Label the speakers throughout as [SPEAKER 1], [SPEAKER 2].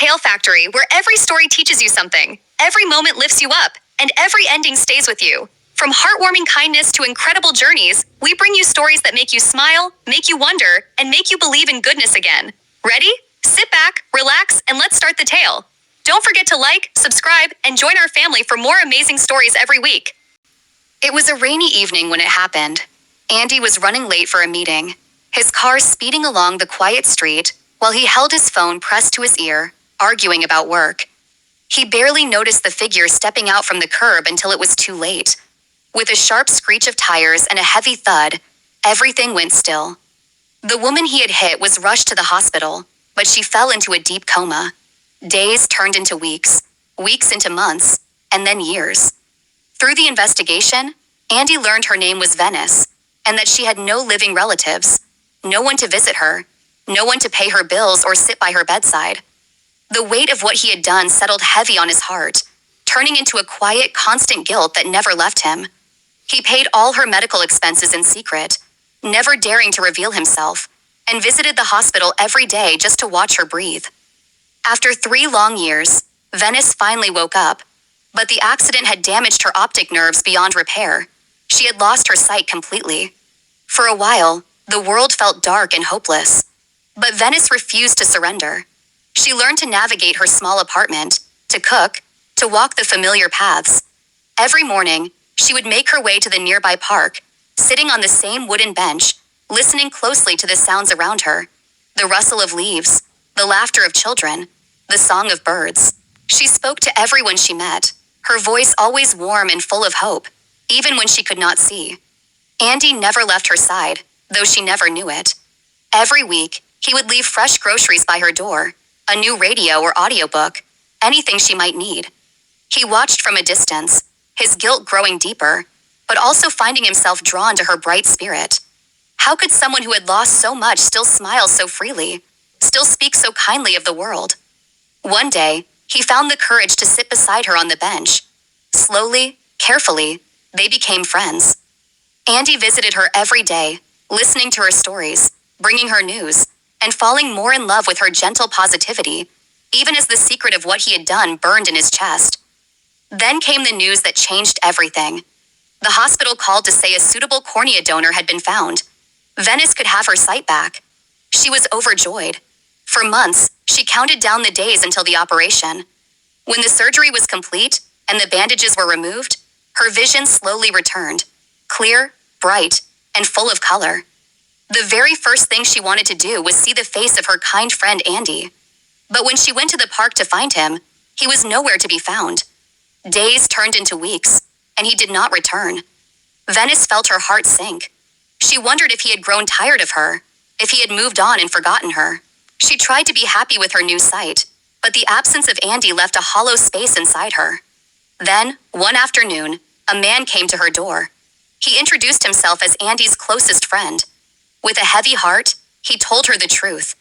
[SPEAKER 1] Tale Factory, where every story teaches you something, every moment lifts you up, and every ending stays with you. From heartwarming kindness to incredible journeys, we bring you stories that make you smile, make you wonder, and make you believe in goodness again. Ready? Sit back, relax, and let's start the tale. Don't forget to like, subscribe, and join our family for more amazing stories every week. It was a rainy evening when it happened. Andy was running late for a meeting, his car speeding along the quiet street while he held his phone pressed to his ear, arguing about work. He barely noticed the figure stepping out from the curb until it was too late. With a sharp screech of tires and a heavy thud, everything went still. The woman he had hit was rushed to the hospital, but she fell into a deep coma. Days turned into weeks, weeks into months, and then years. Through the investigation, Andy learned her name was Venice, and that she had no living relatives, no one to visit her, no one to pay her bills or sit by her bedside. The weight of what he had done settled heavy on his heart, turning into a quiet, constant guilt that never left him. He paid all her medical expenses in secret, never daring to reveal himself, and visited the hospital every day just to watch her breathe. After 3 long years, Venice finally woke up, but the accident had damaged her optic nerves beyond repair. She had lost her sight completely. For a while, the world felt dark and hopeless. But Venice refused to surrender. She learned to navigate her small apartment, to cook, to walk the familiar paths. Every morning, she would make her way to the nearby park, sitting on the same wooden bench, listening closely to the sounds around her, the rustle of leaves, the laughter of children, the song of birds. She spoke to everyone she met, her voice always warm and full of hope, even when she could not see. Andy never left her side, though she never knew it. Every week, he would leave fresh groceries by her door, a new radio or audiobook, anything she might need. He watched from a distance, his guilt growing deeper, but also finding himself drawn to her bright spirit. How could someone who had lost so much still smile so freely, still speak so kindly of the world? One day, he found the courage to sit beside her on the bench. Slowly, carefully, they became friends. Andy visited her every day, listening to her stories, bringing her news, and falling more in love with her gentle positivity, even as the secret of what he had done burned in his chest. Then came the news that changed everything. The hospital called to say a suitable cornea donor had been found. Venice could have her sight back. She was overjoyed. For months, she counted down the days until the operation. When the surgery was complete and the bandages were removed, her vision slowly returned, clear, bright, and full of color. The very first thing she wanted to do was see the face of her kind friend Andy. But when she went to the park to find him, he was nowhere to be found. Days turned into weeks, and he did not return. Venice felt her heart sink. She wondered if he had grown tired of her, if he had moved on and forgotten her. She tried to be happy with her new sight, but the absence of Andy left a hollow space inside her. Then, one afternoon, a man came to her door. He introduced himself as Andy's closest friend. With a heavy heart, he told her the truth,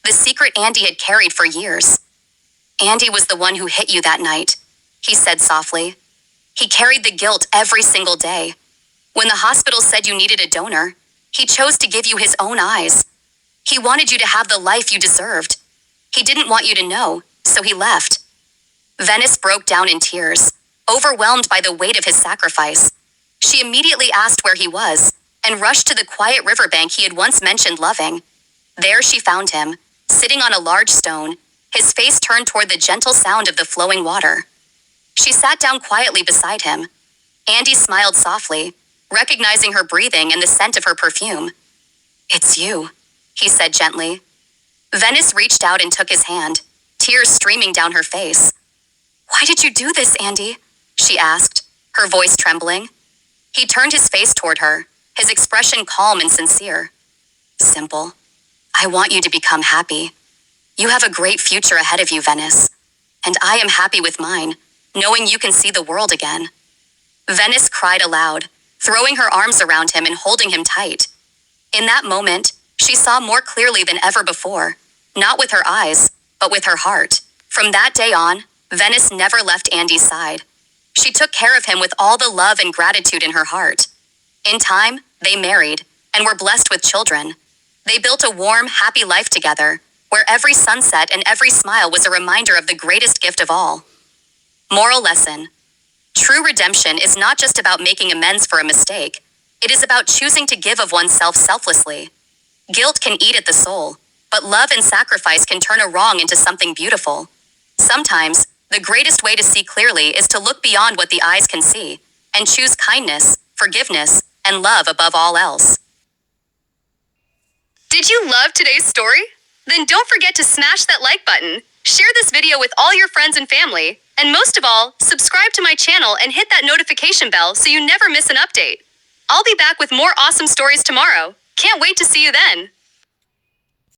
[SPEAKER 1] the secret Andy had carried for years. "Andy was the one who hit you that night," he said softly. "He carried the guilt every single day. When the hospital said you needed a donor, he chose to give you his own eyes. He wanted you to have the life you deserved. He didn't want you to know, so he left." Venice broke down in tears, overwhelmed by the weight of his sacrifice. She immediately asked where he was, and rushed to the quiet riverbank he had once mentioned loving. There she found him, sitting on a large stone, his face turned toward the gentle sound of the flowing water. She sat down quietly beside him. Andy smiled softly, recognizing her breathing and the scent of her perfume. "It's you," he said gently. Venice reached out and took his hand, tears streaming down her face. "Why did you do this, Andy?" she asked, her voice trembling. He turned his face toward her, his expression calm and sincere. "Simple. I want you to become happy. You have a great future ahead of you, Venice. And I am happy with mine, knowing you can see the world again." Venice cried aloud, throwing her arms around him and holding him tight. In that moment, she saw more clearly than ever before, not with her eyes, but with her heart. From that day on, Venice never left Andy's side. She took care of him with all the love and gratitude in her heart. In time, they married, and were blessed with children. They built a warm, happy life together, where every sunset and every smile was a reminder of the greatest gift of all. Moral lesson. True redemption is not just about making amends for a mistake. It is about choosing to give of oneself selflessly. Guilt can eat at the soul, but love and sacrifice can turn a wrong into something beautiful. Sometimes, the greatest way to see clearly is to look beyond what the eyes can see, and choose kindness, forgiveness, and love above all else. Did you love today's story? Then don't forget to smash that like button, share this video with all your friends and family, and most of all, subscribe to my channel and hit that notification bell so you never miss an update. I'll be back with more awesome stories tomorrow. Can't wait to see you then.